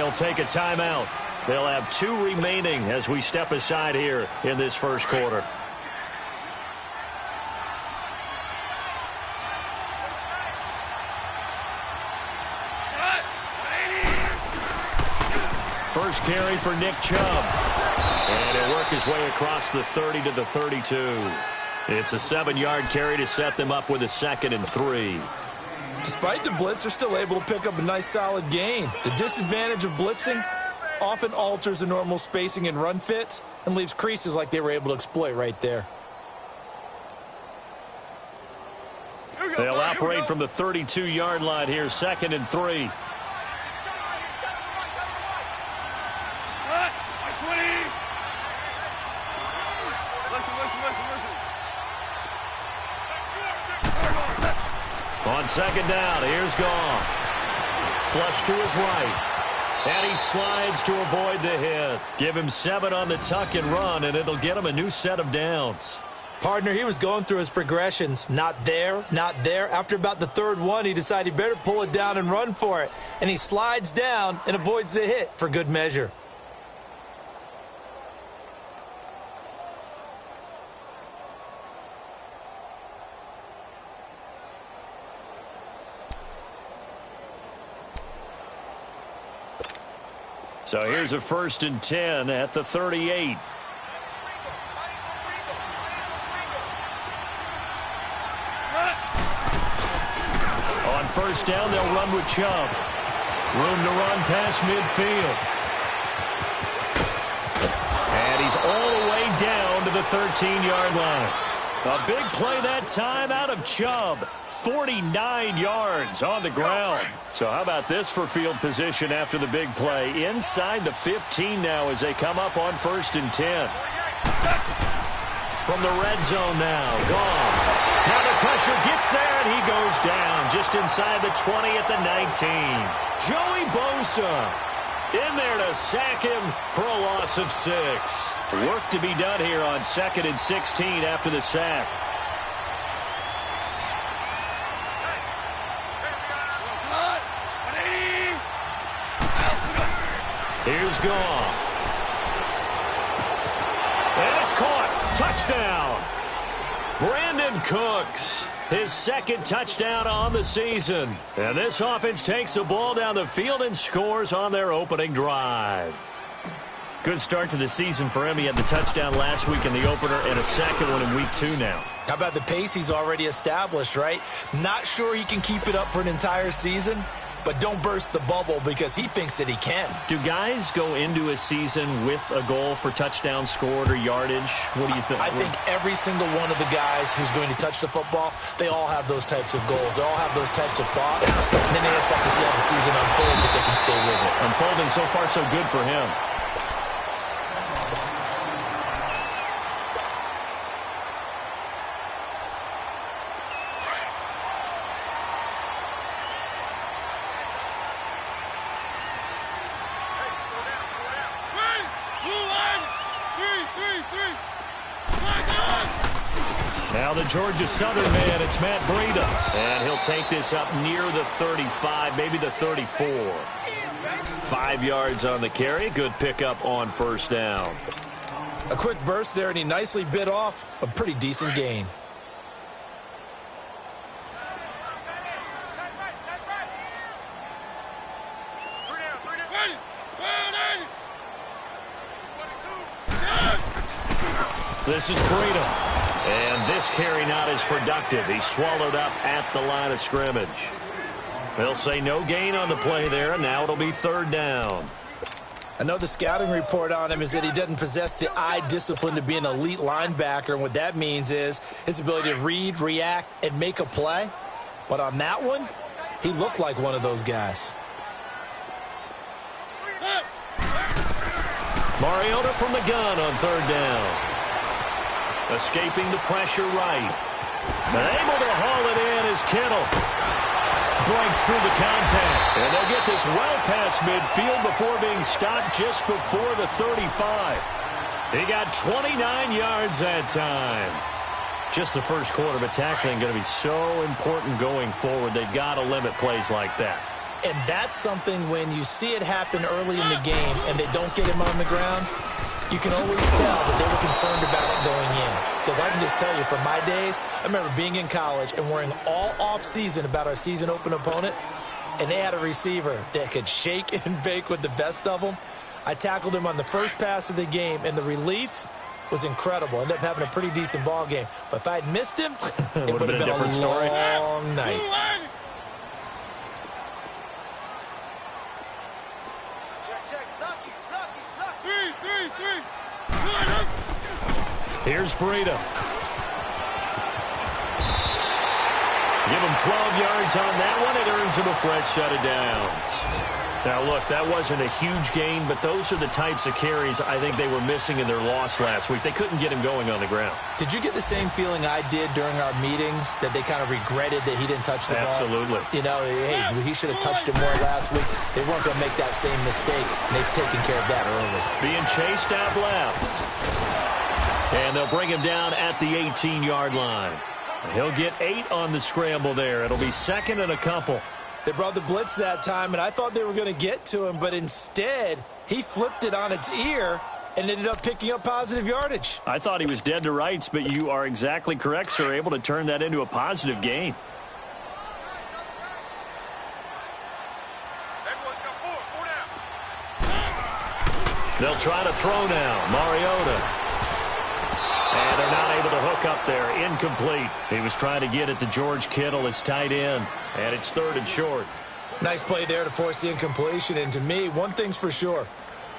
they'll take a timeout. They'll have 2 remaining as we step aside here in this first quarter. First carry for Nick Chubb. And he'll work his way across the 30 to the 32. It's a 7-yard carry to set them up with a 2nd and 3. Despite the blitz, they're still able to pick up a nice solid gain. The disadvantage of blitzing often alters the normal spacing and run fits and leaves creases like they were able to exploit right there. They'll operate from the 32-yard line here, 2nd and 3. On 2nd down, here's Goff. Flush to his right. And he slides to avoid the hit. Give him 7 on the tuck and run, and it'll get him a new set of downs. Partner, he was going through his progressions. Not there, not there. After about the 3rd one, he decided he better pull it down and run for it. And he slides down and avoids the hit for good measure. So here's a 1st and 10 at the 38. On 1st down, they'll run with Chubb. Room to run past midfield. And he's all the way down to the 13-yard line. A big play that time out of Chubb. 49 yards on the ground. So how about this for field position after the big play? Inside the 15 now as they come up on 1st and 10. From the red zone now, Goff. Now the pressure gets there, and he goes down just inside the 20 at the 19. Joey Bosa in there to sack him for a loss of 6. Work to be done here on 2nd and 16 after the sack. Here's Goff. And it's caught. Touchdown. Brandon Cooks, his 2nd touchdown on the season. And this offense takes the ball down the field and scores on their opening drive. Good start to the season for him. He had the touchdown last week in the opener and a 2nd one in week 2 now. How about the pace he's already established, right? Not sure he can keep it up for an entire season, but don't burst the bubble because he thinks that he can. Do guys go into a season with a goal for touchdown scored or yardage? What do you think? I think every single one of the guys who's going to touch the football, they all have those types of goals. They all have those types of thoughts. And then they just have to see how the season unfolds if they can stay with it. Unfolding so far so good for him. Now the Georgia Southern man, it's Matt Breida. And he'll take this up near the 35, maybe the 34. 5 yards on the carry. Good pickup on 1st down. A quick burst there, and he nicely bit off a pretty decent gain. This is Breida. And this carry not as productive. He's swallowed up at the line of scrimmage. They'll say no gain on the play there, and now it'll be 3rd down. I know the scouting report on him is that he doesn't possess the eye discipline to be an elite linebacker, and what that means is his ability to read, react, and make a play. But on that one, he looked like one of those guys. Mariota from the gun on 3rd down. Escaping the pressure right. And able to haul it in is Kittle. Breaks through the contact. And they'll get this well past midfield before being stopped just before the 35. He got 29 yards that time. Just the first quarter, but tackling going to be so important going forward. They've got to limit plays like that. And that's something when you see it happen early in the game and they don't get him on the ground, you can always tell that they were concerned about it going in. Because I can just tell you, from my days, I remember being in college and worrying all off-season about our season open opponent, and they had a receiver that could shake and bake with the best of them. I tackled him on the first pass of the game, and the relief was incredible. Ended up having a pretty decent ball game. But if I had missed him, it would have been a long night. Here's Breida. Give him 12 yards on that one. It earns him a fresh set of downs. Now, look, that wasn't a huge gain, but those are the types of carries I think they were missing in their loss last week. They couldn't get him going on the ground. Did you get the same feeling I did during our meetings, that they kind of regretted that he didn't touch the ball? Absolutely. You know, hey, he should have touched it more last week. They weren't going to make that same mistake, and they've taken care of that early. Being chased out left. And they'll bring him down at the 18-yard line. He'll get 8 on the scramble there. It'll be second and a couple. They brought the blitz that time, and I thought they were going to get to him, but instead, he flipped it on its ear and ended up picking up positive yardage. I thought he was dead to rights, but you are exactly correct, sir, able to turn that into a positive gain. They'll try to throw now. Mariota. And they're not able to hook up there. Incomplete. He was trying to get it to George Kittle. It's tight end. And it's third and short. Nice play there to force the incompletion. And to me, one thing's for sure.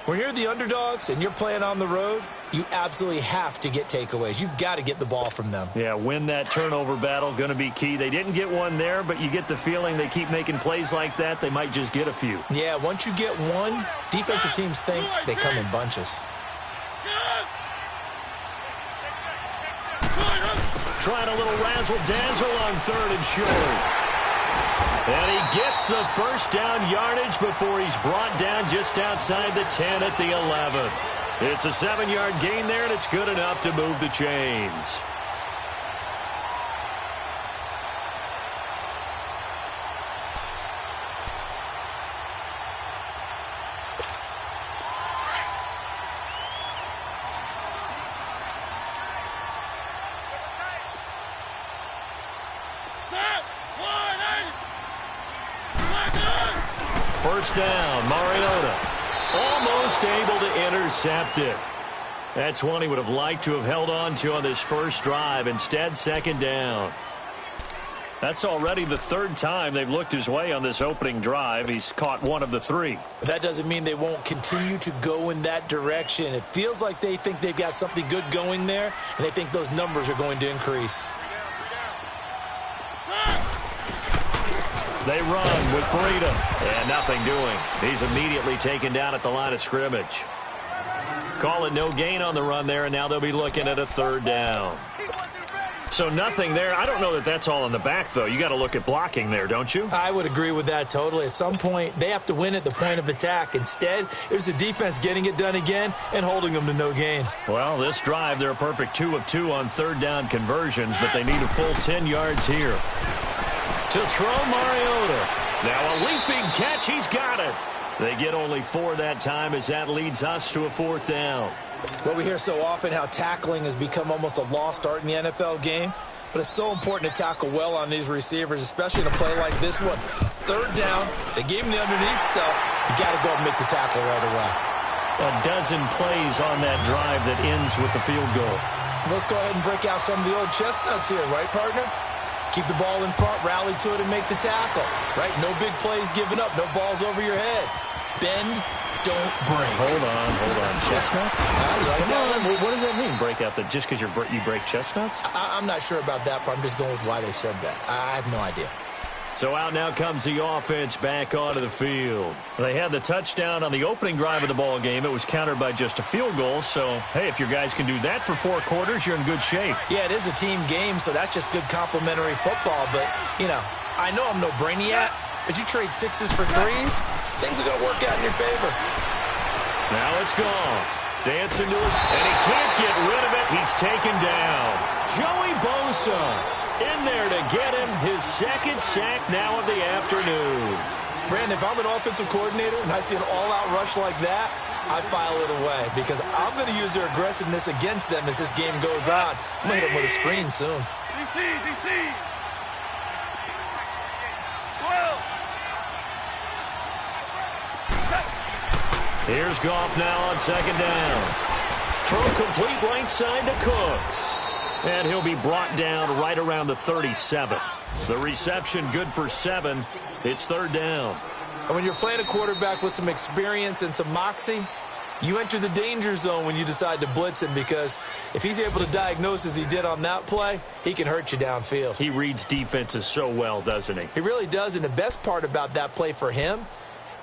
When you're the underdogs and you're playing on the road, you absolutely have to get takeaways. You've got to get the ball from them. Yeah, win that turnover battle. Going to be key. They didn't get one there, but you get the feeling they keep making plays like that. They might just get a few. Yeah, once you get one, defensive teams think they come in bunches. Trying a little razzle-dazzle on third and short. And he gets the first down yardage before he's brought down just outside the 10 at the 11. It's a 7-yard gain there, and it's good enough to move the chains. First down, Mariota. Almost able to intercept it. That's one he would have liked to have held on to on this first drive. Instead, second down. That's already the third time they've looked his way on this opening drive. He's caught one of the 3. But that doesn't mean they won't continue to go in that direction. It feels like they think they've got something good going there, and they think those numbers are going to increase. They run with Breida. And nothing doing. He's immediately taken down at the line of scrimmage. Call it no gain on the run there, and now they'll be looking at a third down. So nothing there. I don't know that that's all in the back, though. You got to look at blocking there, don't you? I would agree with that totally. At some point, they have to win at the point of attack. Instead, it was the defense getting it done again and holding them to no gain. Well, this drive, they're a perfect 2 of 2 on third down conversions, but they need a full 10 yards here. To throw Mariota. Now a leaping catch. He's got it. They get only 4 that time as that leads us to a fourth down. Well, we hear so often how tackling has become almost a lost art in the NFL game. But it's so important to tackle well on these receivers, especially in a play like this one. Third down, they gave him the underneath stuff. You got to go and make the tackle right away. A dozen plays on that drive that ends with the field goal. Let's go ahead and break out some of the old chestnuts here, right, partner? Keep the ball in front, rally to it, and make the tackle. Right? No big plays given up. No balls over your head. Bend, don't break. Hold on. Chestnuts? You like Come that on. What does that mean, break out? Just because you break chestnuts? I'm not sure about that, but I'm just going with why they said that. I have no idea. So out now comes the offense back onto the field. They had the touchdown on the opening drive of the ball game. It was countered by just a field goal. So, hey, if your guys can do that for 4 quarters, you're in good shape. Yeah, it is a team game, so that's just good complimentary football. But, you know, I know I'm no brainiac, but you trade 6s for 3s, things are going to work out in your favor. Now it's gone. Dancing to his, and he can't get rid of it. He's taken down. Joey Bosa in there to get him his second sack now of the afternoon. Brandon, if I'm an offensive coordinator and I see an all-out rush like that, I file it away because I'm going to use their aggressiveness against them as this game goes on. I'm going to hit them with a screen soon. DC. Here's Goff now on second down. Throw complete right side to Cooks. And he'll be brought down right around the 37. The reception good for 7. It's third down. And when you're playing a quarterback with some experience and some moxie, you enter the danger zone when you decide to blitz him because if he's able to diagnose as he did on that play, he can hurt you downfield. He reads defenses so well, doesn't he? He really does, and the best part about that play for him,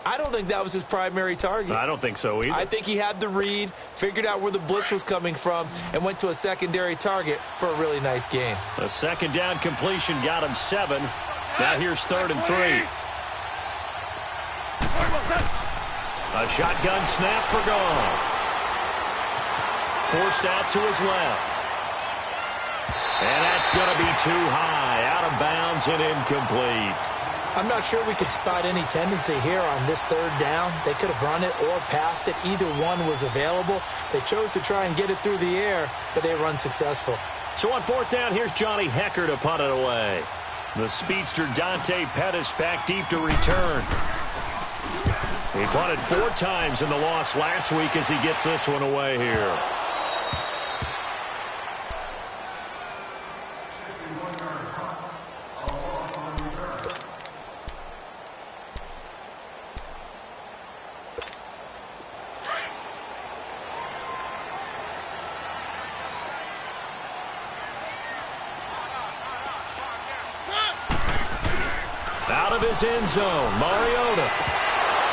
I don't think that was his primary target. I don't think so either. I think he had the read, figured out where the blitz was coming from, and went to a secondary target for a really nice game. A second down completion got him 7. Now here's 3rd and 3. A shotgun snap for Goff. Forced out to his left. And that's going to be too high. Out of bounds and incomplete. I'm not sure we could spot any tendency here on this third down. They could have run it or passed it. Either one was available. They chose to try and get it through the air, but they were unsuccessful. So on 4th down, here's Johnny Hekker to punt it away. The speedster Dante Pettis back deep to return. He punted 4 times in the loss last week as he gets this one away here. Out of his end zone, Mariota.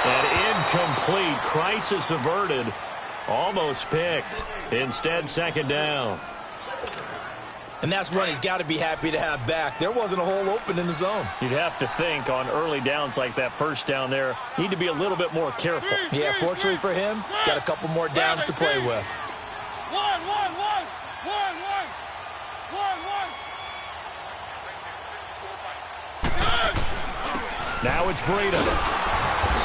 An incomplete, crisis averted, almost picked. Instead, second down. And that's one he's got to be happy to have back. There wasn't a hole open in the zone. You'd have to think on early downs like that first down there, need to be a little bit more careful. Yeah, fortunately for him, got a couple more downs to play with. One. Now it's Breida.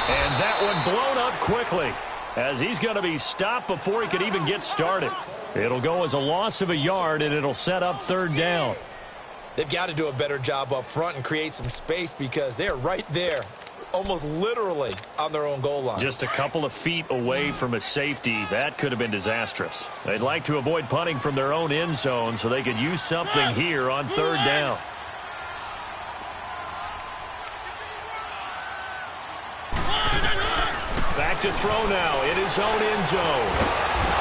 And that one blown up quickly as he's going to be stopped before he could even get started. It'll go as a loss of a yard, and it'll set up third down. They've got to do a better job up front and create some space because they're right there, almost literally on their own goal line. Just a couple of feet away from a safety. That could have been disastrous. They'd like to avoid punting from their own end zone so they could use something here on third down. Back to throw now in his own end zone.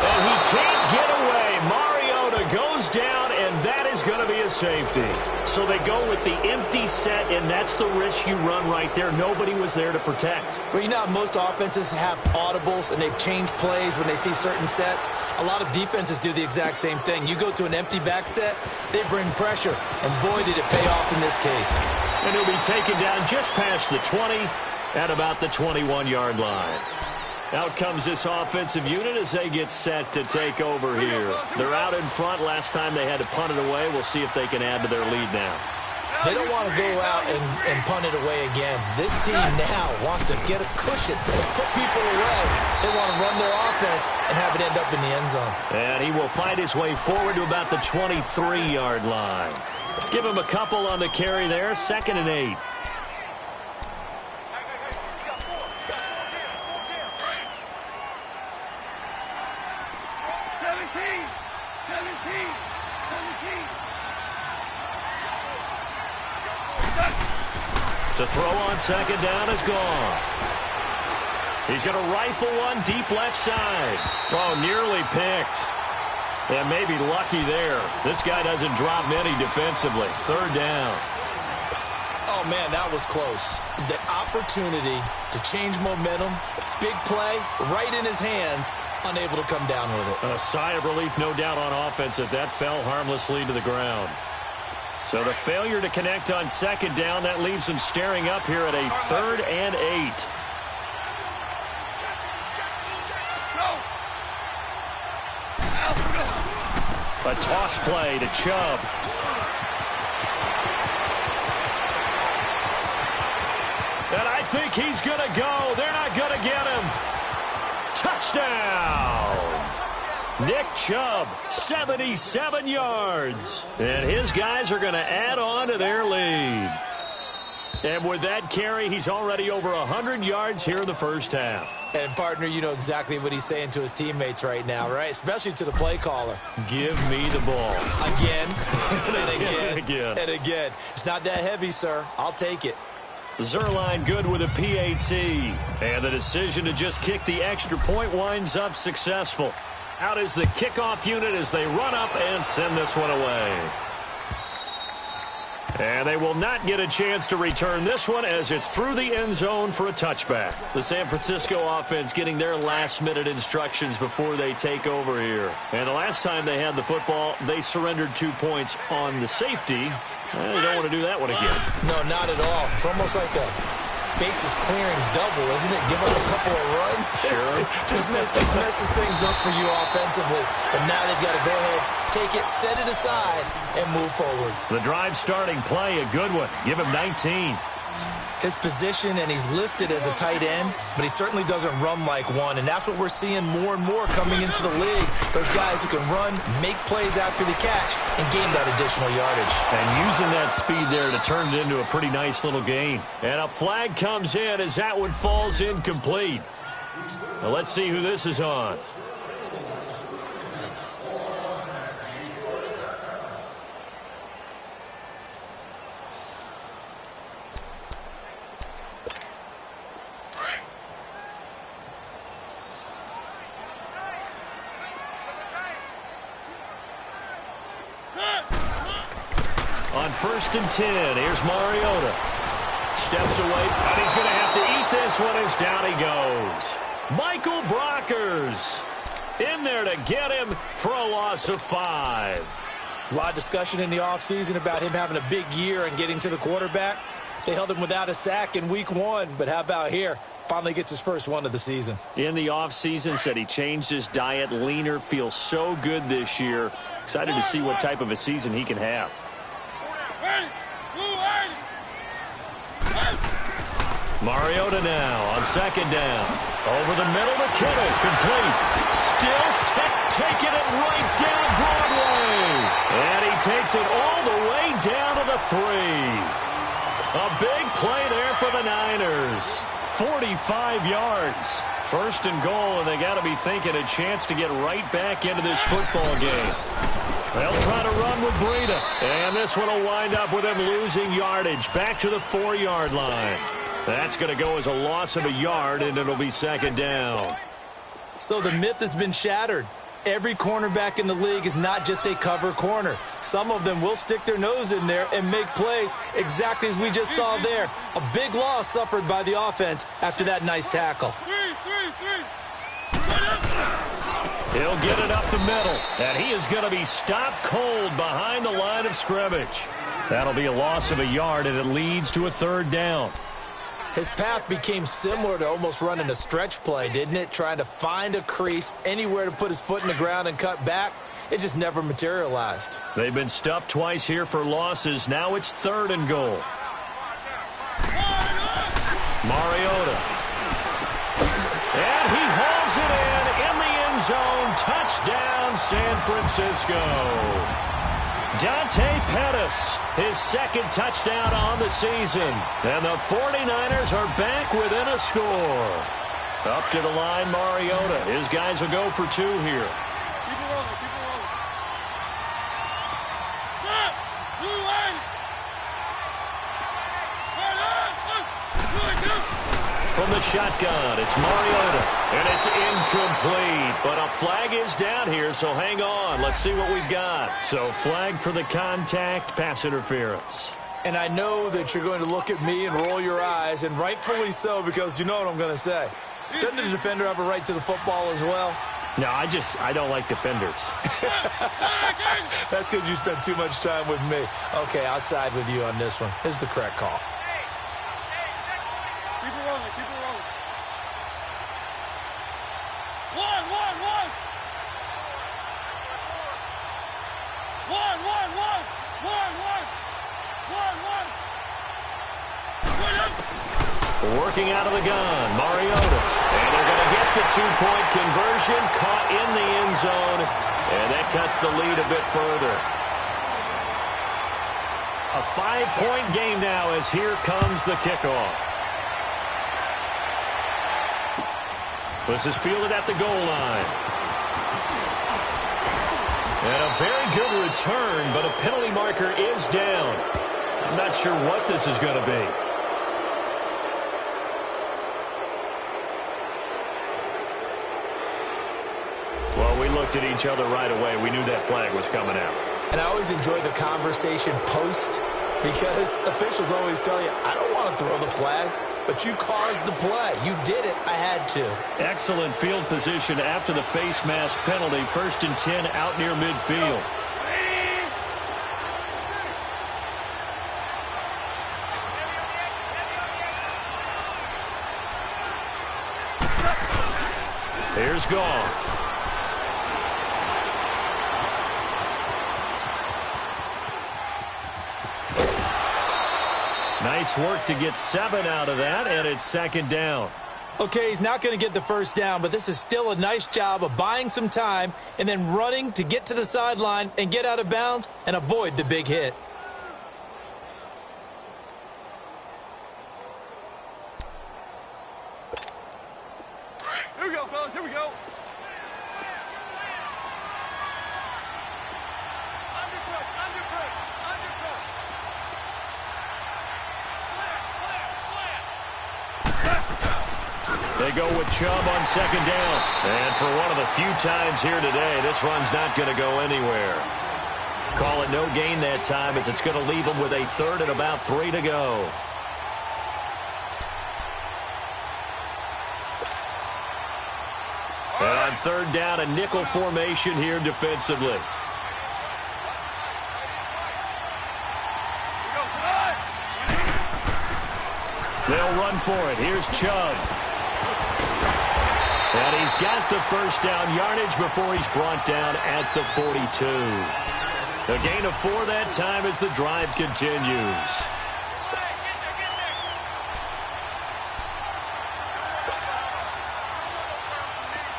And he can't get away. Mariota goes down, and that is going to be a safety. So they go with the empty set, and that's the risk you run right there. Nobody was there to protect. Well, you know how most offenses have audibles, and they've changed plays when they see certain sets. A lot of defenses do the exact same thing. You go to an empty back set, they bring pressure, and boy, did it pay off in this case. And he'll be taken down just past the 20 at about the 21-yard line. Out comes this offensive unit as they get set to take over here. They're out in front. Last time they had to punt it away. We'll see if they can add to their lead now. They don't want to go out and punt it away again. This team now wants to get a cushion, put people away. They want to run their offense and have it end up in the end zone. And he will find his way forward to about the 23-yard line. Give him a couple on the carry there. 2nd and 8. To throw on second down is Goff. He's going to rifle one deep left side. Oh, nearly picked. And maybe lucky there. This guy doesn't drop many defensively. Third down. Oh, man, that was close. The opportunity to change momentum, big play, right in his hands, unable to come down with it. A sigh of relief, no doubt, on offense if that fell harmlessly to the ground. So the failure to connect on second down, that leaves them staring up here at a 3rd and 8. A toss play to Chubb. And I think he's going to go. They're not going to get him. Touchdown! Nick Chubb, 77 yards. And his guys are going to add on to their lead. And with that carry, he's already over 100 yards here in the first half. And, partner, you know exactly what he's saying to his teammates right now, right? Especially to the play caller. Give me the ball. Again, and again, again. and again. It's not that heavy, sir. I'll take it. Zuerlein good with a PAT. And the decision to just kick the extra point winds up successful. Out is the kickoff unit as they run up and send this one away. And they will not get a chance to return this one as it's through the end zone for a touchback. The San Francisco offense getting their last-minute instructions before they take over here. And the last time they had the football, they surrendered 2 points on the safety. They don't want to do that one again. No, not at all. It's almost like a bases clearing double, isn't it? Give up a couple of runs. Sure. just messes things up for you offensively. But now they've got to go ahead, take it, set it aside, and move forward. The drive starting play, a good one. Give him 19. His position, and he's listed as a tight end, but he certainly doesn't run like one, and that's what we're seeing more and more coming into the league. Those guys who can run, make plays after the catch, and gain that additional yardage. And using that speed there to turn it into a pretty nice little gain. And a flag comes in as that one falls incomplete. Now let's see who this is on. On 1st and 10, here's Mariota. Steps away, and he's going to have to eat this one as down he goes. Michael Brockers in there to get him for a loss of 5. There's a lot of discussion in the offseason about him having a big year and getting to the quarterback. They held him without a sack in week 1, but how about here? Finally gets his first one of the season. In the offseason, said he changed his diet, leaner, feels so good this year. Excited to see what type of a season he can have. Mariota now on 2nd down. Over the middle to Kittle. Complete. Still taking it right down Broadway. And he takes it all the way down to the 3. A big play there for the Niners. 45 yards. 1st and goal, and they got to be thinking a chance to get right back into this football game. They'll try to run with Breida. And this one will wind up with him losing yardage. Back to the 4-yard line. That's going to go as a loss of a yard, and it'll be 2nd down. So the myth has been shattered. Every cornerback in the league is not just a cover corner. Some of them will stick their nose in there and make plays exactly as we just saw there. A big loss suffered by the offense after that nice tackle. He'll get it up the middle, and he is going to be stopped cold behind the line of scrimmage. That'll be a loss of a yard, and it leads to a 3rd down. His path became similar to almost running a stretch play, didn't it? Trying to find a crease, anywhere to put his foot in the ground and cut back. It just never materialized. They've been stuffed twice here for losses. Now it's 3rd and goal. Mariota. And he hauls it in the end zone. Touchdown, San Francisco. Dante Pettis, his 2nd touchdown on the season. And the 49ers are back within a score. Up to the line, Mariota. His guys will go for 2 here. Keep it rolling, keep it rolling. From the shotgun, it's Mariota, and it's incomplete. But a flag is down here, so hang on. Let's see what we've got. So flag for the contact, pass interference. And I know that you're going to look at me and roll your eyes, and rightfully so, because you know what I'm going to say. Doesn't the defender have a right to the football as well? No, I don't like defenders. That's because you spent too much time with me. Okay, I'll side with you on this one. This is the correct call. Keep it rolling, keep it rolling. One. Working out of the gun, Mariota. And they're going to get the two-point conversion, caught in the end zone, and that cuts the lead a bit further. A 5-point game now as here comes the kickoff. This is fielded at the goal line. And a very good return, but a penalty marker is down. I'm not sure what this is going to be. Well, we looked at each other right away. We knew that flag was coming out. And I always enjoy the conversation post because officials always tell you, I don't want to throw the flag. But you caused the play. You did it. I had to. Excellent field position after the face mask penalty. 1st and 10 out near midfield. Here's Goff. Nice work to get 7 out of that, and it's 2nd down. Okay, he's not going to get the first down, but this is still a nice job of buying some time and then running to get to the sideline and get out of bounds and avoid the big hit. Here we go, fellas. Here we go. They go with Chubb on 2nd down. And for one of the few times here today, this run's not going to go anywhere. Call it no gain that time as it's going to leave them with a 3rd and about 3 to go. And on 3rd down, a nickel formation here defensively. They'll run for it. Here's Chubb. And he's got the first down yardage before he's brought down at the 42. A gain of 4 that time as the drive continues.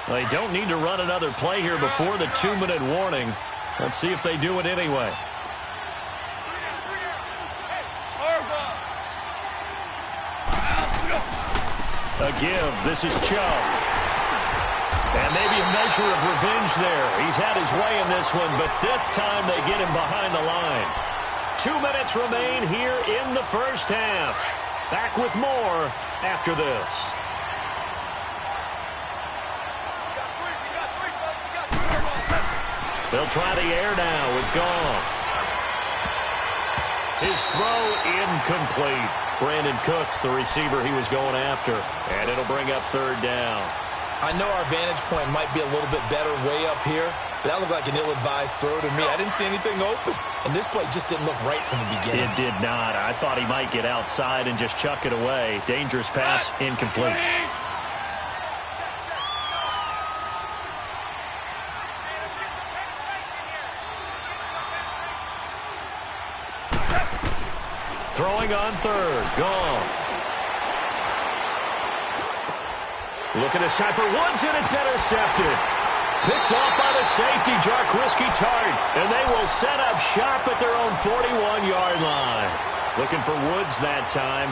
They don't need to run another play here before the 2-minute warning. Let's see if they do it anyway. A give. This is Chubb. And maybe a measure of revenge there. He's had his way in this one, but this time they get him behind the line. 2 minutes remain here in the first half. Back with more after this. They'll try the air now with Goff. His throw incomplete. Brandon Cooks, the receiver he was going after. And it'll bring up 3rd down. I know our vantage point might be a little bit better way up here, but that looked like an ill-advised throw to me. I didn't see anything open, and this play just didn't look right from the beginning. It did not. I thought he might get outside and just chuck it away. Dangerous pass, incomplete. Throwing on 3rd. Goff. Looking this time for Woods, and it's intercepted. Picked off by the safety, Jaquiski Tartt. And they will set up shop at their own 41-yard line. Looking for Woods that time.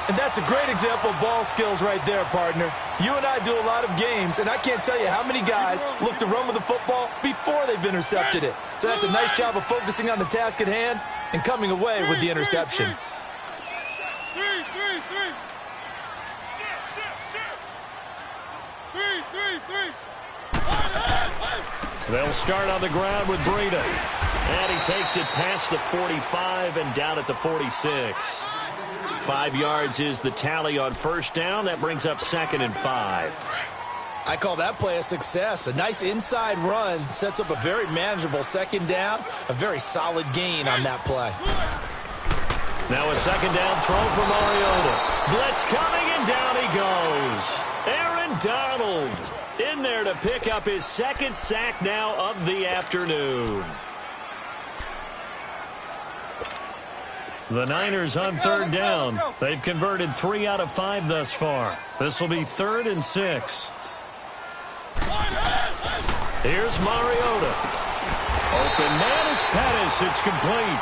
And that's a great example of ball skills right there, partner. You and I do a lot of games, and I can't tell you how many guys look to run with the football before they've intercepted it. So that's a nice job of focusing on the task at hand and coming away with the interception. They'll start on the ground with Breida. And he takes it past the 45 and down at the 46. 5 yards is the tally on 1st down. That brings up 2nd and 5. I call that play a success. A nice inside run sets up a very manageable 2nd down. A very solid gain on that play. Now a 2nd down throw for Mariota. Blitz coming, and down he goes. Aaron Donald in there to pick up his 2nd sack now of the afternoon. The Niners on third down. They've converted 3 out of 5 thus far. This will be 3rd and 6. Here's Mariota. Open man is Pettis. It's complete.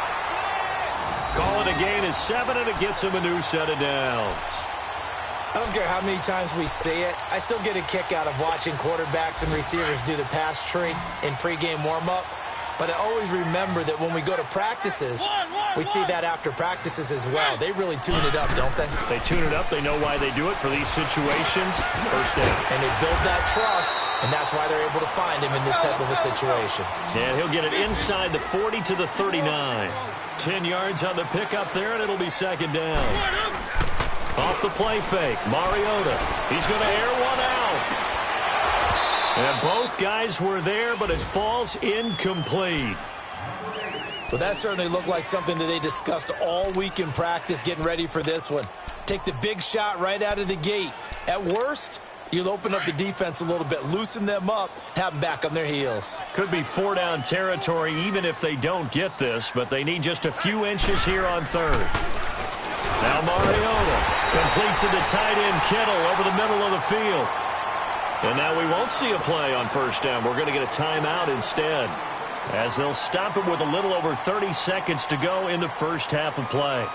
Call it a gain of 7, and it gets him a new set of downs. I don't care how many times we see it. I still get a kick out of watching quarterbacks and receivers do the pass tree in pregame warm-up. But I always remember that when we go to practices, we see that after practices as well. They really tune it up, don't they? They tune it up. They know why they do it for these situations. First down. And they build that trust, and that's why they're able to find him in this type of a situation. And he'll get it inside the 40 to the 39. 10 yards on the pickup there, and it'll be 2nd down. Off the play fake, Mariota. He's going to air one out. And both guys were there, but it falls incomplete. Well, that certainly looked like something that they discussed all week in practice getting ready for this one. Take the big shot right out of the gate. At worst, you'll open up the defense a little bit, loosen them up, have them back on their heels. Could be 4-down territory even if they don't get this, but they need just a few inches here on 3rd. Now Mariota, complete to the tight end Kittle over the middle of the field. And now we won't see a play on 1st down. We're going to get a timeout instead, as they'll stop it with a little over 30 seconds to go in the first half of play.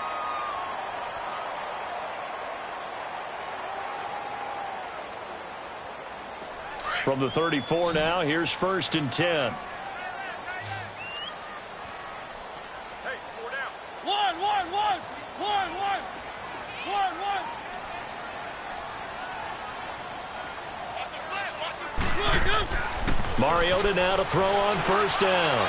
From the 34 now, here's 1st and 10. Hey, 4 down. One. Mariota now to throw on 1st down.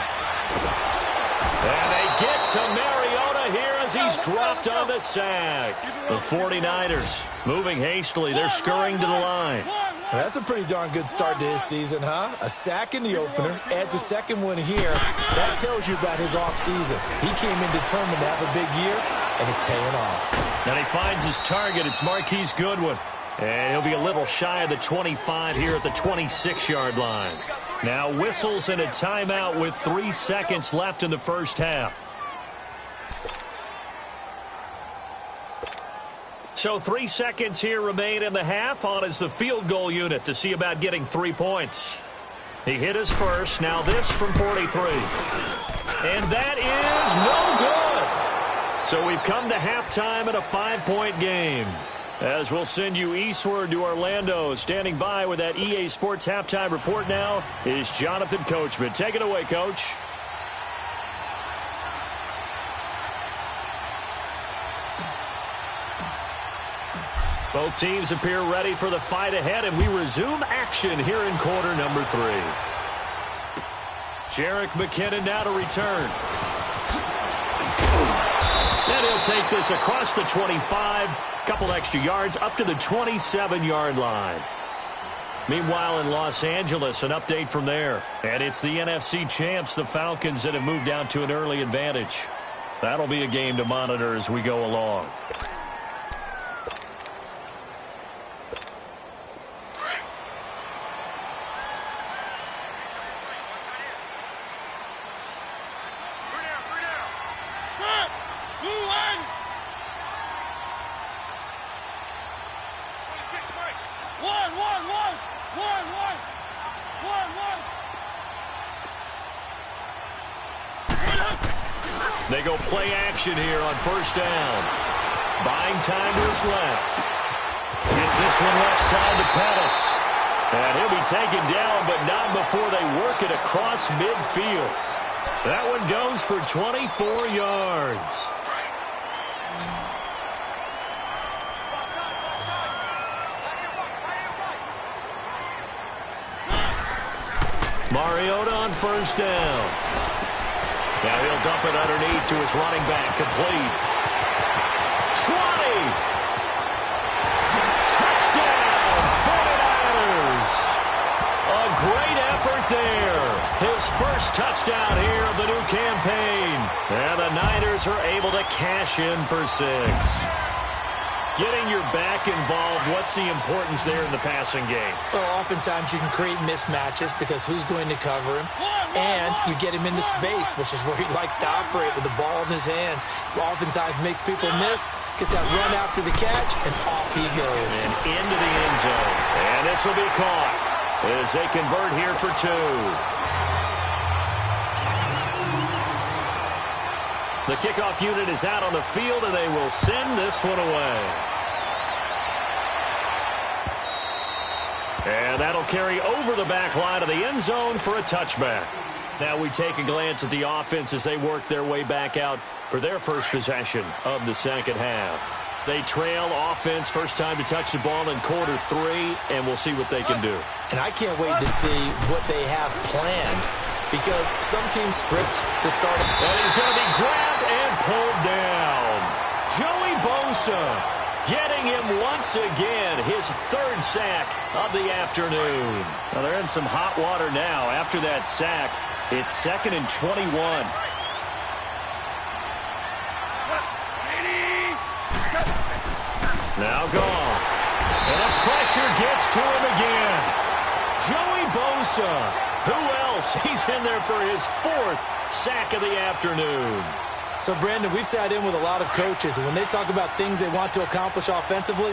And they get to Mariota here as he's dropped on the sack. The 49ers moving hastily. They're scurrying to the line. Well, that's a pretty darn good start to his season, huh? A sack in the opener, adds a 2nd one here. That tells you about his offseason. He came in determined to have a big year, and it's paying off. And he finds his target. It's Marquise Goodwin. And he'll be a little shy of the 25 here at the 26-yard line. Now whistles and a timeout with 3 seconds left in the first half. So 3 seconds here remain in the half. On is the field goal unit to see about getting 3 points. He hit his first. Now this from 43. And that is no good. So we've come to halftime in a 5-point game. As we'll send you eastward to Orlando. Standing by with that EA Sports halftime report now is Jonathan Coachman. Take it away, Coach. Both teams appear ready for the fight ahead, and we resume action here in quarter number 3. Jerick McKinnon now to return. And he'll take this across the 25. Couple extra yards up to the 27-yard line. Meanwhile, in Los Angeles, an update from there. And it's the NFC champs, the Falcons, that have moved down to an early advantage. That'll be a game to monitor as we go along. They go play action here on 1st down. Buying time to his left. Gets this one left side to Pettis. And he'll be taken down, but not before they work it across midfield. That one goes for 24 yards. Mariota on 1st down. Now he'll dump it underneath to his running back. Complete. 20. Touchdown, 49ers. A great effort there. His first touchdown here of the new campaign. And the Niners are able to cash in for 6. Getting your back involved, what's the importance there in the passing game? Well, oftentimes you can create mismatches because who's going to cover him? And you get him into space, which is where he likes to operate with the ball in his hands. Oftentimes makes people miss, gets that run after the catch, and off he goes. And into the end zone. And this will be caught as they convert here for 2. The kickoff unit is out on the field, and they will send this one away. And that'll carry over the back line of the end zone for a touchback. Now we take a glance at the offense as they work their way back out for their first possession of the second half. They trail offense, first time to touch the ball in quarter 3, and we'll see what they can do. And I can't wait to see what they have planned, because some teams script to start him. And he's going to be grabbed and pulled down. Joey Bosa getting him once again, his 3rd sack of the afternoon. Now they're in some hot water now. After that sack, it's 2nd and 21. Now gone. And the pressure gets to him again. Joey Bosa. Who else? He's in there for his 4th sack of the afternoon. So, Brandon, we've sat in with a lot of coaches, and when they talk about things they want to accomplish offensively,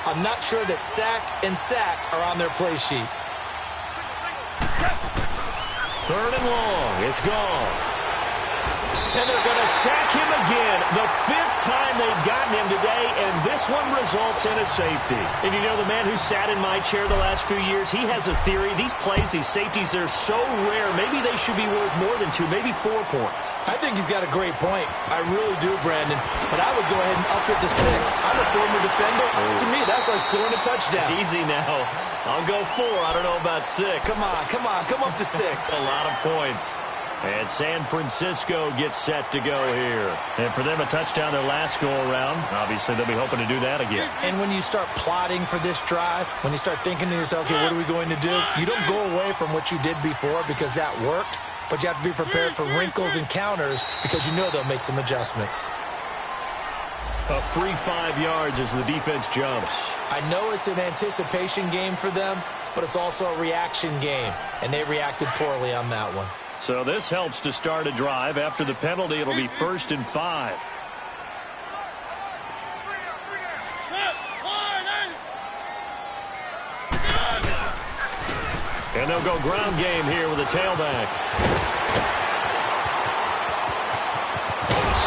I'm not sure that sack and sack are on their play sheet. 3rd and long. It's gone. And they're going to sack him again. The 5th time they've gotten him today, and this one results in a safety. And you know, the man who sat in my chair the last few years, he has a theory. These plays, these safeties, they're so rare. Maybe they should be worth more than 2, maybe 4 points. I think he's got a great point. I really do, Brandon. But I would go ahead and up it to 6. I'm a former defender. To me, that's like scoring a touchdown. Easy now. I'll go 4. I don't know about 6. Come on. Come up to 6. A lot of points. And San Francisco gets set to go here. And for them, a touchdown their last go-around. Obviously, they'll be hoping to do that again. And when you start plotting for this drive, when you start thinking to yourself, okay, what are we going to do? You don't go away from what you did before because that worked, but you have to be prepared for wrinkles and counters because you know they'll make some adjustments. A free 5 yards as the defense jumps. I know it's an anticipation game for them, but it's also a reaction game, and they reacted poorly on that one. So this helps to start a drive. After the penalty, it'll be 1st and 5. And they'll go ground game here with a tailback.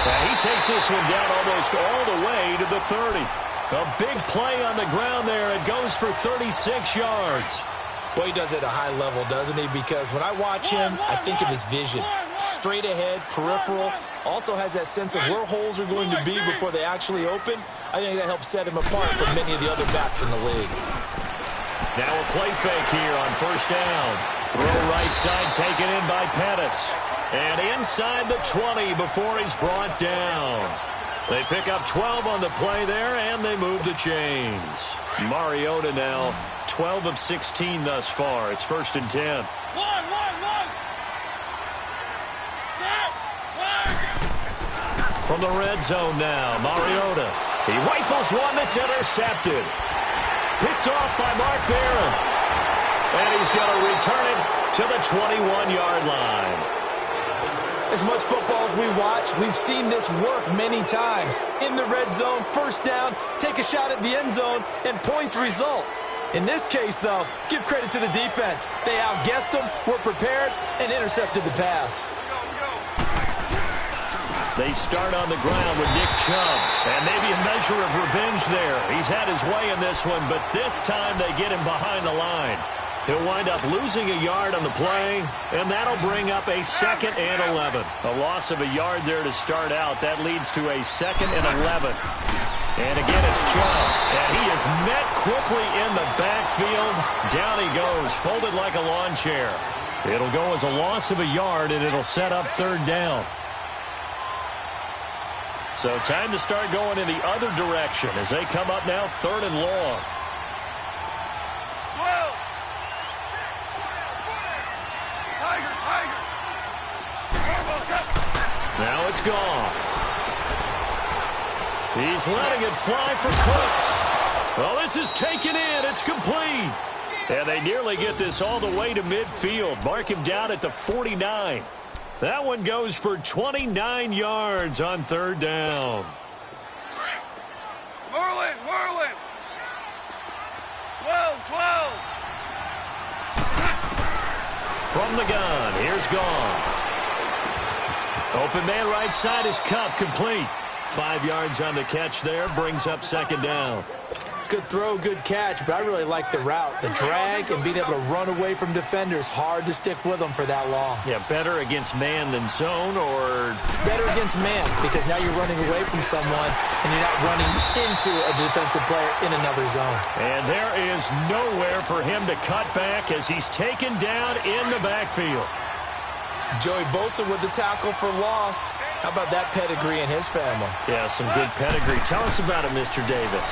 And he takes this one down almost all the way to the 30. A big play on the ground there. It goes for 36 yards. Well, he does it at a high level, doesn't he? Because when I watch him, I think of his vision. Straight ahead, peripheral. Also has that sense of where holes are going to be before they actually open. I think that helps set him apart from many of the other backs in the league. Now a play fake here on 1st down. Throw right side taken in by Pettis. And inside the 20 before he's brought down. They pick up 12 on the play there, and they move the chains. Mariota now 12 of 16 thus far. It's 1st and 10. From the red zone now, Mariota. He rifles one that's intercepted. Picked off by Mark Barron. And he's going to return it to the 21-yard line. As much football as we watch, we've seen this work many times. In the red zone, 1st down, take a shot at the end zone, and points result. In this case, though, give credit to the defense. They outguessed them, were prepared, and intercepted the pass. They start on the ground with Nick Chubb. And maybe a measure of revenge there. He's had his way in this one, but this time they get him behind the line. He'll wind up losing a yard on the play, and that'll bring up a 2nd and 11. A loss of a yard there to start out. That leads to a 2nd and 11. And again, it's Chubb. And he is met quickly in the backfield. Down he goes, folded like a lawn chair. It'll go as a loss of a yard, and it'll set up 3rd down. So time to start going in the other direction as they come up now 3rd and long. Now it's gone. He's letting it fly for Cooks. Well, this is taken in. It's complete. And they nearly get this all the way to midfield. Mark him down at the 49. That one goes for 29 yards on third down. Whirling. 12. From the gun, here's Gone. Open man right side is Kupp, complete. 5 yards on the catch there, brings up second down. Good throw, good catch, but I really like the route. The drag and being able to run away from defenders, hard to stick with them for that long. Yeah, better against man than zone, or better against man, because now you're running away from someone and you're not running into a defensive player in another zone. And there is nowhere for him to cut back as he's taken down in the backfield. Joey Bosa with the tackle for loss. How about that pedigree in his family? Yeah, some good pedigree. Tell us about it, Mr. Davis.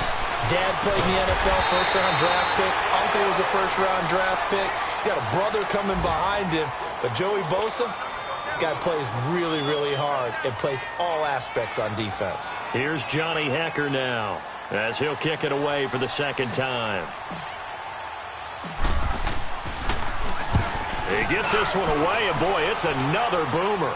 Dad played in the NFL, first-round draft pick. Uncle was a first-round draft pick. He's got a brother coming behind him. But Joey Bosa, guy plays really, really hard and plays all aspects on defense. Here's Johnny Hekker now as he'll kick it away for the second time. He gets this one away, and boy, it's another boomer.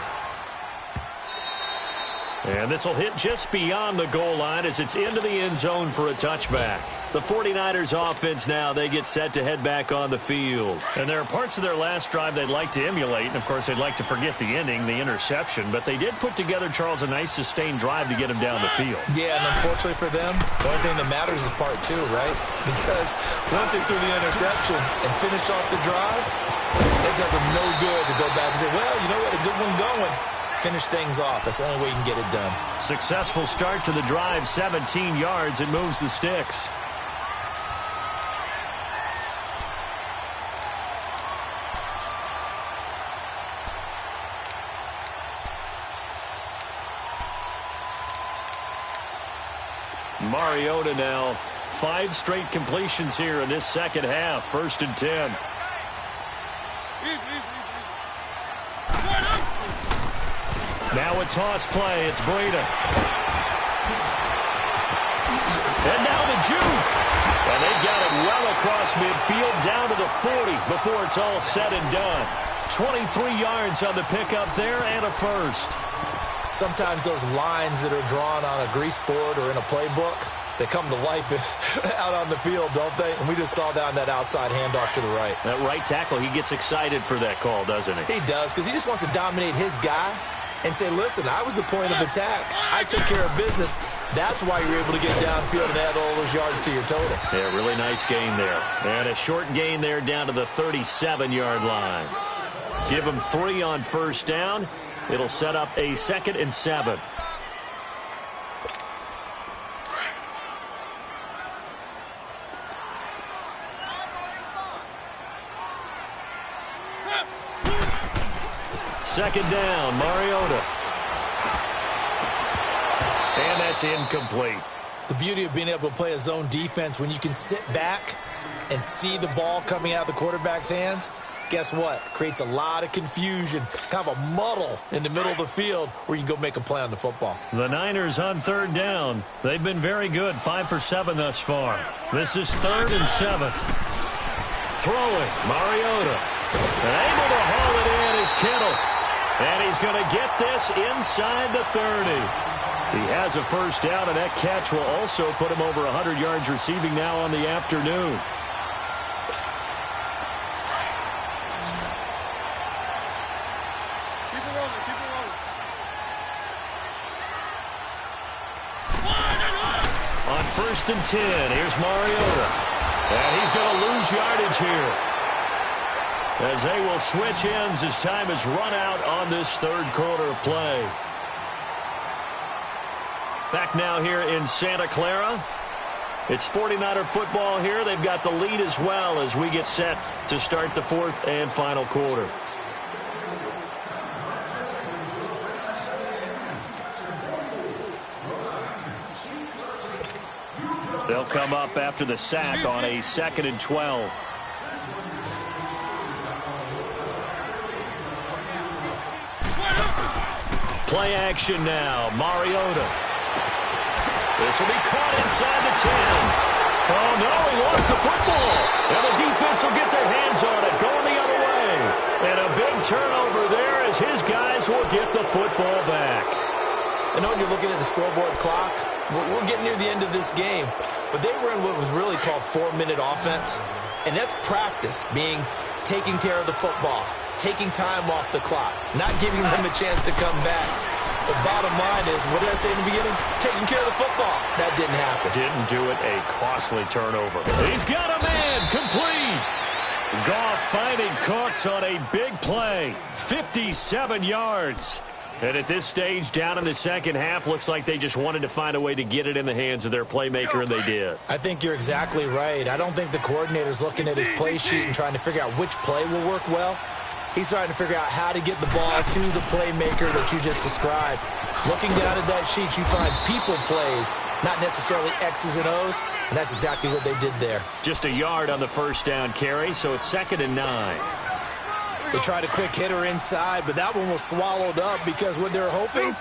And this will hit just beyond the goal line as it's into the end zone for a touchback. The 49ers offense now, they get set to head back on the field. And there are parts of their last drive they'd like to emulate, and of course they'd like to forget the ending, the interception, but they did put together, Charles, a nice sustained drive to get him down the field. Yeah, and unfortunately for them, the only thing that matters is part two, right? Because once they threw the interception and finished off the drive, it does them no good to go back and say, well, you know what, a good one going. Finish things off. That's the only way you can get it done. Successful start to the drive, 17 yards. It moves the sticks. Mariota now. 5 straight completions here in this second half. 1st and 10. Now a toss play. It's Breida. And now the juke. And they've got it well across midfield down to the 40 before it's all said and done. 23 yards on the pickup there and a first. Sometimes those lines that are drawn on a grease board or in a playbook, they come to life out on the field, don't they? And we just saw that on that outside handoff to the right. That right tackle, he gets excited for that call, doesn't he? He does, because he just wants to dominate his guy and say, listen, I was the point of attack. I took care of business. That's why you're able to get downfield and add all those yards to your total. Yeah, really nice gain there. And a short gain there down to the 37-yard line. Give him 3 on first down. It'll set up a 2nd and 7. Second down, Mariota. And that's incomplete. The beauty of being able to play a zone defense when you can sit back and see the ball coming out of the quarterback's hands, guess what? Creates a lot of confusion, kind of a muddle in the middle of the field where you can go make a play on the football. The Niners on third down. They've been very good, 5 for 7 thus far. This is 3rd and 7. Throwing, Mariota. And able to haul it in is Kittle. And he's going to get this inside the 30. He has a first down, and that catch will also put him over 100 yards receiving now on the afternoon. Keep it rolling. On 1st and 10, here's Mariota. And he's going to lose yardage here, as they will switch ends as time is run out on this third quarter of play. Back now here in Santa Clara. It's 49er football here. They've got the lead as well as we get set to start the 4th and final quarter. They'll come up after the sack on a 2nd and 12. Play action now. Mariota. This will be caught inside the 10. Oh, no, he lost the football. And the defense will get their hands on it, going the other way. And a big turnover there as his guys will get the football back. I know when you're looking at the scoreboard clock, we're getting near the end of this game. But they were in what was really called 4-minute offense. And that's practice, being taking care of the football, taking time off the clock, not giving them a chance to come back. The bottom line is, what did I say in the beginning? Taking care of the football. That didn't happen. Didn't do it. A costly turnover. He's got a man. Complete. Goff finding Cooks on a big play. 57 yards. And at this stage, down in the second half, looks like they just wanted to find a way to get it in the hands of their playmaker, and they did. I think you're exactly right. I don't think the coordinator's looking at his play sheet and trying to figure out which play will work well. He's trying to figure out how to get the ball to the playmaker that you just described. Looking down at that sheet, you find people plays, not necessarily X's and O's, and that's exactly what they did there. Just a yard on the first down carry, so it's 2nd and 9. They tried a quick hitter inside, but that one was swallowed up because what they're hoping,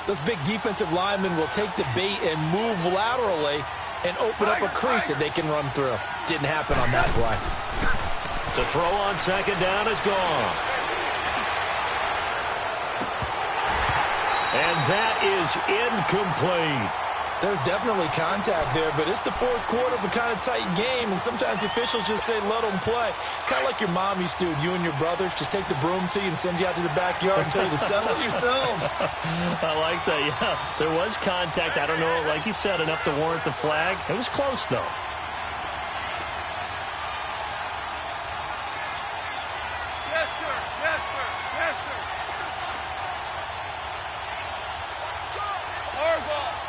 those big defensive linemen will take the bait and move laterally and open up a crease that they can run through. Didn't happen on that play. To throw on 2nd down is gone. And that is incomplete. There's definitely contact there, but it's the fourth quarter of a kind of tight game, and sometimes officials just say, let them play. Kind of like your mom used to with you and your brothers. Just take the broom to you and send you out to the backyard and tell you to settle it yourselves. I like that, yeah. There was contact. I don't know, like you said, enough to warrant the flag. It was close, though. Yes, sir. Yes, sir. Yes, sir. Harbaugh.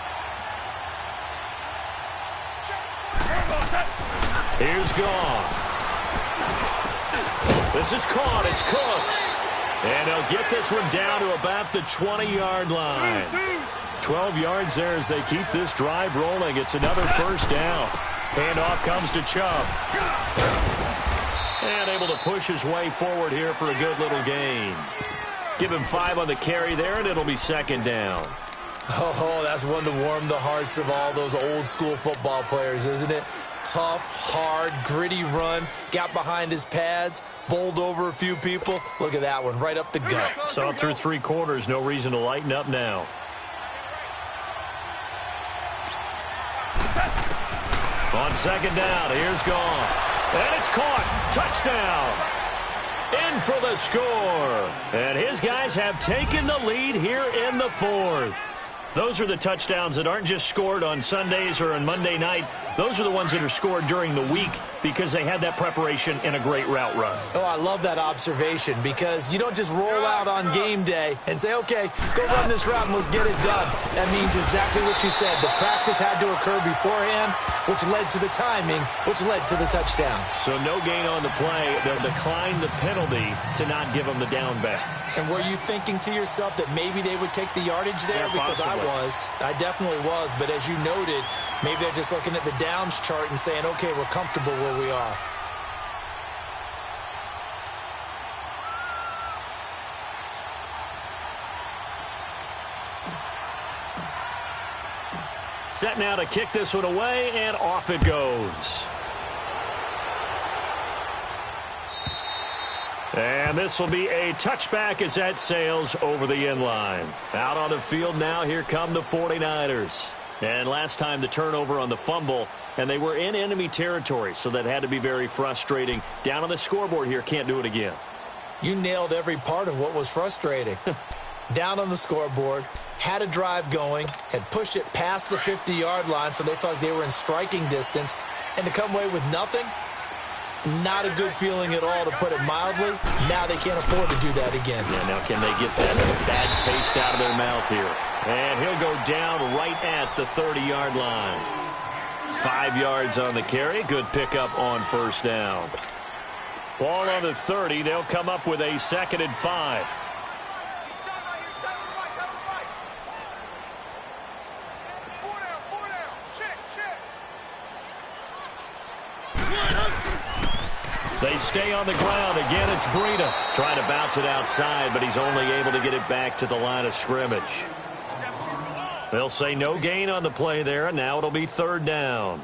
Here's Goff. This is caught. It's Cooks. And he'll get this one down to about the 20-yard line. 12 yards there as they keep this drive rolling. It's another first down. Handoff comes to Chubb. And able to push his way forward here for a good little gain. Give him 5 on the carry there, and it'll be 2nd down. Oh, that's one to warm the hearts of all those old-school football players, isn't it? Tough, hard, gritty run, got behind his pads, bowled over a few people. Look at that one, right up the gut. Saw it through 3 quarters, no reason to lighten up now. On 2nd down, here's Goff. And it's caught. Touchdown. In for the score. And his guys have taken the lead here in the 4th. Those are the touchdowns that aren't just scored on Sundays or on Monday night. Those are the ones that are scored during the week because they had that preparation in a great route run. Oh, I love that observation because you don't just roll out on game day and say, okay, go run this route and let's get it done. That means exactly what you said. The practice had to occur beforehand, which led to the timing, which led to the touchdown. So no gain on the play. They'll decline the penalty to not give them the down back. And were you thinking to yourself that maybe they would take the yardage there? Yeah, because possibly. I definitely was. But as you noted, maybe they're just looking at the downs chart and saying, okay, we're comfortable where we are. Set now to kick this one away, and off it goes. And this will be a touchback as that sails over the end line. Out on the field now, here come the 49ers. And last time the turnover on the fumble, and they were in enemy territory, so that had to be very frustrating. Down on the scoreboard here, can't do it again. You nailed every part of what was frustrating. Down on the scoreboard, had a drive going, had pushed it past the 50-yard line, so they felt like they were in striking distance, and to come away with nothing, not a good feeling at all, to put it mildly. Now they can't afford to do that again. Yeah, now can they get that bad taste out of their mouth here? And he'll go down right at the 30-yard line. 5 yards on the carry. Good pickup on first down. Ball on the 30. They'll come up with a 2nd and 5. They stay on the ground. Again, it's Breida trying to bounce it outside, but he's only able to get it back to the line of scrimmage. They'll say no gain on the play there, and now it'll be third down.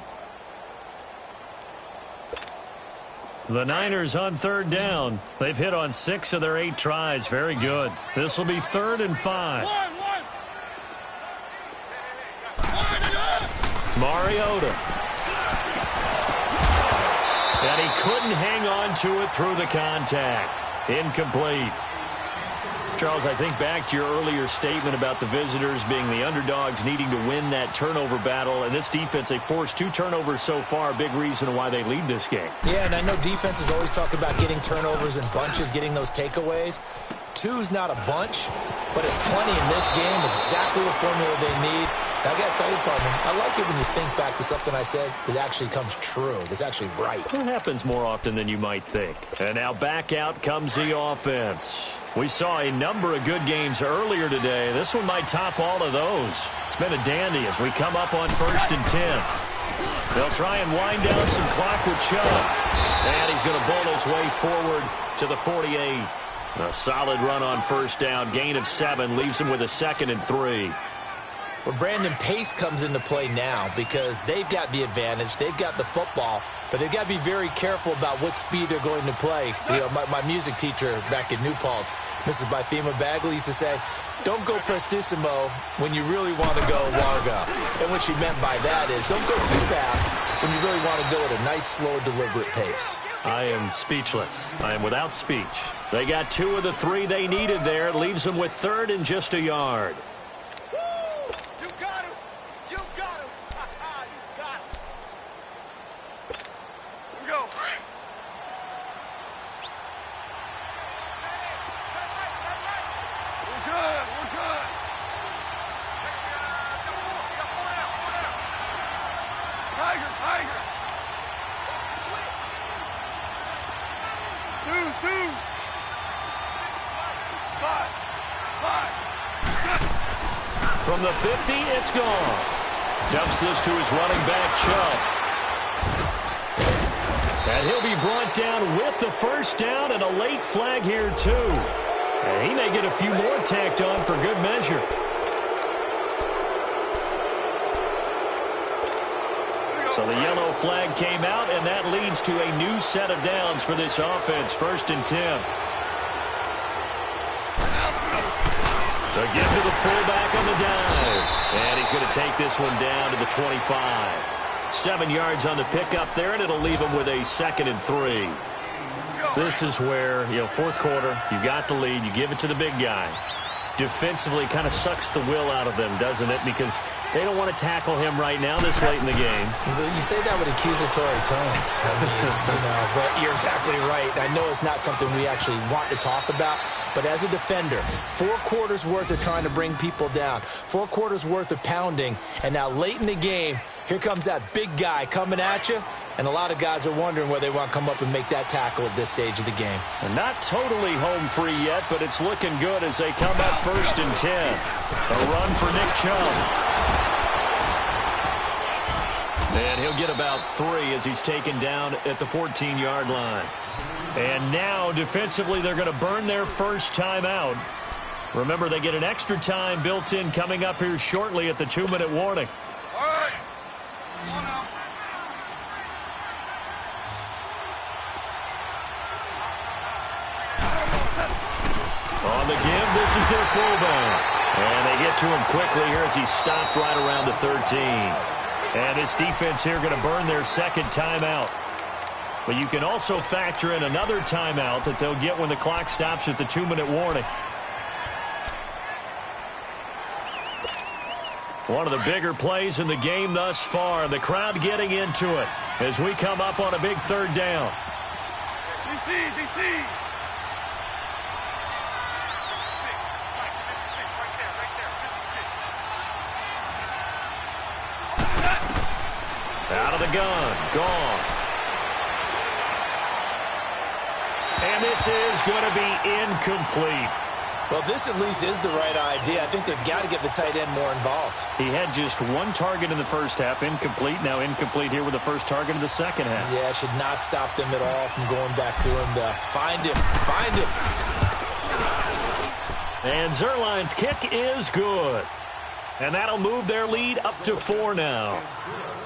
The Niners on third down. They've hit on 6 of their 8 tries. Very good. This will be 3rd and 5. Mariota. And he couldn't hang on to it through the contact. Incomplete. Charles, I think back to your earlier statement about the visitors being the underdogs needing to win that turnover battle. And this defense, they forced 2 turnovers so far. Big reason why they lead this game. Yeah, and I know defenses always talk about getting turnovers in bunches, getting those takeaways. 2's not a bunch, but it's plenty in this game. Exactly the formula they need. Now, I got to tell you, partner, I like it when you think back to something I said that actually comes true, that's actually right. It happens more often than you might think. And now back out comes the offense. We saw a number of good games earlier today. This one might top all of those. It's been a dandy as we come up on 1st and 10. They'll try and wind down some clock with Chubb. And he's going to bowl his way forward to the 48. A solid run on 1st down. Gain of 7 leaves him with a 2nd and 3. Well, Brandon, pace comes into play now because they've got the advantage. They've got the football, but they've got to be very careful about what speed they're going to play. You know, my music teacher back in New Paltz, Mrs. Bythema Bagley, used to say, don't go prestissimo when you really want to go largo. And what she meant by that is don't go too fast when you really want to go at a nice, slow, deliberate pace. I am speechless. I am without speech. They got 2 of the 3 they needed there. It leaves them with 3rd and just a yard. From the 50, it's gone. Dumps this to his running back, Chubb. And he'll be brought down with the 1st down and a late flag here, too. And he may get a few more tacked on for good measure. So the yellow flag came out, and that leads to a new set of downs for this offense. 1st and 10. So give to the fullback on the dive. And he's going to take this one down to the 25. 7 yards on the pickup there, and it'll leave him with a 2nd and 3. This is where, 4th quarter, you got the lead, you give it to the big guy. Defensively kind of sucks the will out of them, doesn't it? Because they don't want to tackle him right now this late in the game. You say that with accusatory tones. I mean, but you're exactly right. I know it's not something we actually want to talk about, but as a defender, 4 quarters worth of trying to bring people down, 4 quarters worth of pounding, and now late in the game, here comes that big guy coming at you, and a lot of guys are wondering where they want to come up and make that tackle at this stage of the game. And not totally home free yet, but it's looking good as they come up 1st and 10. A run for Nick Chubb. And he'll get about 3 as he's taken down at the 14-yard line. And now, defensively, they're going to burn their first timeout. Remember, they get an extra time built in coming up here shortly at the 2-minute warning. All right. Come on now. On the give, this is their fullback. And they get to him quickly here as he stopped right around the 13. And this defense here going to burn their 2nd timeout. But you can also factor in another timeout that they'll get when the clock stops at the 2-minute warning. One of the bigger plays in the game thus far. The crowd getting into it as we come up on a big 3rd down. DC, DC. Out of the gun. Gone. And this is going to be incomplete. Well, this at least is the right idea. I think they've got to get the tight end more involved. He had just 1 target in the first half. Incomplete. Now incomplete here with the first target in the second half. Yeah, should not stop them at all from going back to him to find him. Find him. And Zuerlein's kick is good. And that'll move their lead up to 4 now.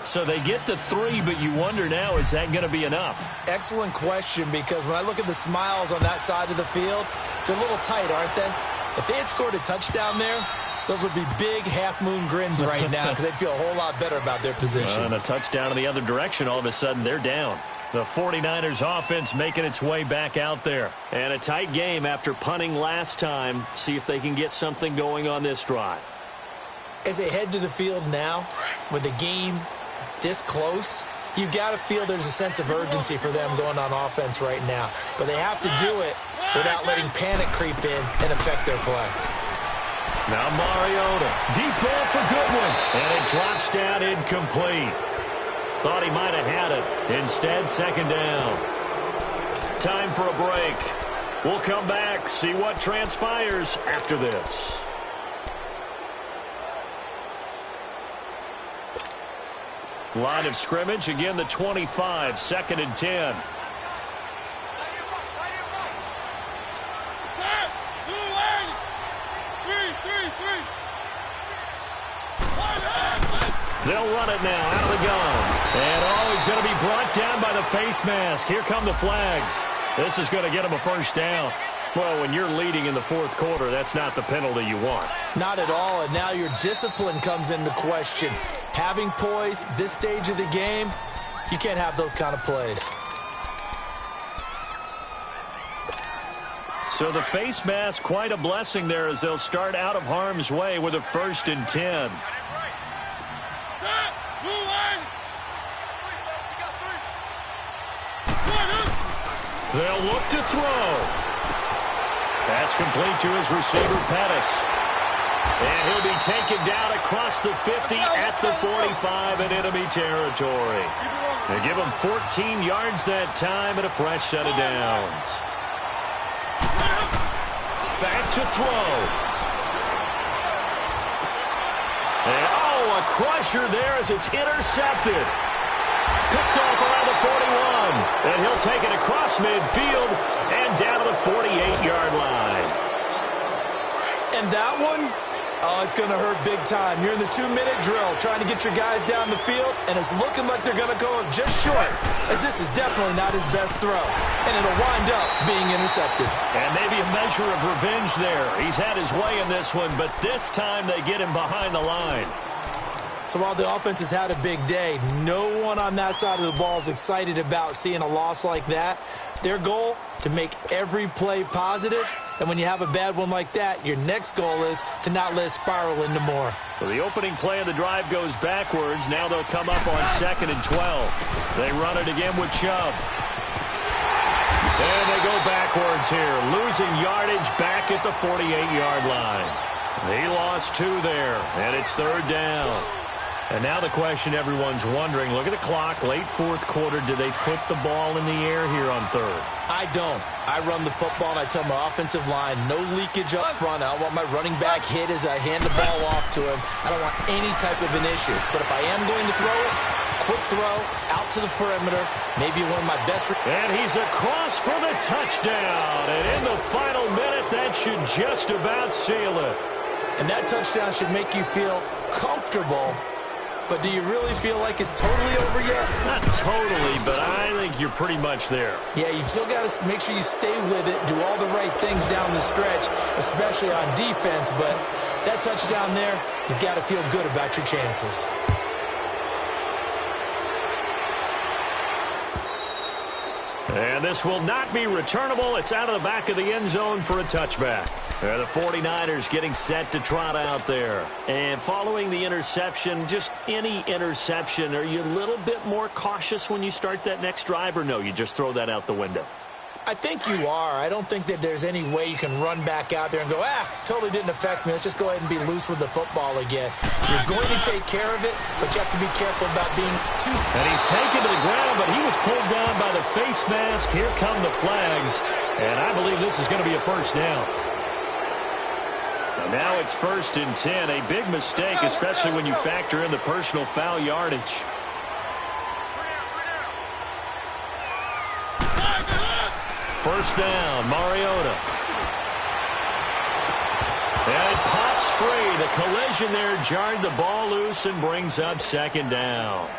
So they get to 3, but you wonder now, is that going to be enough? Excellent question, because when I look at the smiles on that side of the field, they're a little tight, aren't they? If they had scored a touchdown there, those would be big half-moon grins right now because they'd feel a whole lot better about their position. And a touchdown in the other direction, all of a sudden they're down. The 49ers offense making its way back out there. And a tight game after punting last time. See if they can get something going on this drive. As they head to the field now, with the game this close, you've got to feel there's a sense of urgency for them going on offense right now. But they have to do it without letting panic creep in and affect their play. Now Mariota. Deep ball for Goodwin. And it drops down incomplete. Thought he might have had it. Instead, second down. Time for a break. We'll come back, see what transpires after this. Line of scrimmage, again the 25, 2nd and 10. They'll run it now out of the gun. And he's going to be brought down by the face mask. Here come the flags. This is going to get him a first down. Well, when you're leading in the 4th quarter, that's not the penalty you want. Not at all, and now your discipline comes into question. Having poise this stage of the game, you can't have those kind of plays. So the face mask, quite a blessing there as they'll start out of harm's way with a 1st and 10. They'll look to throw. Pass complete to his receiver, Pettis. And he'll be taken down across the 50 at the 45 in enemy territory. They give him 14 yards that time and a fresh set of downs. Back to throw. And, a crusher there as it's intercepted. Picked off around the 41. And he'll take it across midfield and down to the 48-yard line. And that one, it's going to hurt big time. You're in the 2-minute drill trying to get your guys down the field, and it's looking like they're going to go up just short, as this is definitely not his best throw. And it'll wind up being intercepted. And maybe a measure of revenge there. He's had his way in this one, but this time they get him behind the line. So while the offense has had a big day, no one on that side of the ball is excited about seeing a loss like that. Their goal, to make every play positive. And when you have a bad one like that, your next goal is to not let it spiral into more. So the opening play of the drive goes backwards. Now they'll come up on 2nd and 12. They run it again with Chubb. And they go backwards here, losing yardage back at the 48-yard line. He lost 2 there, and it's 3rd down. And now the question everyone's wondering, look at the clock, late 4th quarter, do they put the ball in the air here on 3rd? I don't. I run the football, and I tell my offensive line, no leakage up front. I don't want my running back hit as I hand the ball off to him. I don't want any type of an issue. But if I am going to throw it, quick throw, out to the perimeter, maybe one of my best. And he's across for the touchdown. And in the final minute, that should just about seal it. And that touchdown should make you feel comfortable. But do you really feel like it's totally over yet? Not totally, but I think you're pretty much there. Yeah, you've still got to make sure you stay with it, do all the right things down the stretch, especially on defense. But that touchdown there, you've got to feel good about your chances. And this will not be returnable. It's out of the back of the end zone for a touchback. The 49ers getting set to trot out there. And following the interception, just any interception, are you a little bit more cautious when you start that next drive, or no, you just throw that out the window? I think you are. I don't think that there's any way you can run back out there and go, totally didn't affect me. Let's just go ahead and be loose with the football again. You're going to take care of it, but you have to be careful about being too... And he's taken to the ground, but he was pulled down by the face mask. Here come the flags. And I believe this is going to be a first down. And now it's 1st and 10. A big mistake, especially when you factor in the personal foul yardage. First down, Mariota. And it pops free. the collision there jarred the ball loose and brings up second down.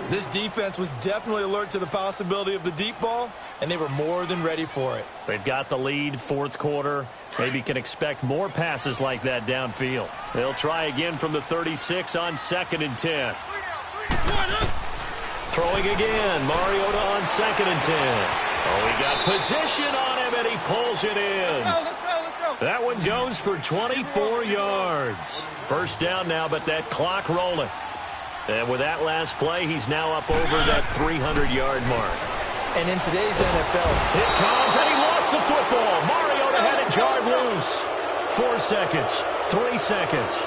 This defense was definitely alert to the possibility of the deep ball, and they were more than ready for it. They've got the lead, fourth quarter. Maybe can expect more passes like that downfield. They'll try again from the 36 on 2nd and 10. Throwing again, Mariota on 2nd and 10. Oh, he got position on him, and he pulls it in. Let's go. That one goes for 24 yards. First down now, but that clock rolling. And with that last play, he's now up over that 300-yard mark. And in today's NFL, It comes, and he lost the football. Mariota had it jarred loose. 4 seconds, 3 seconds.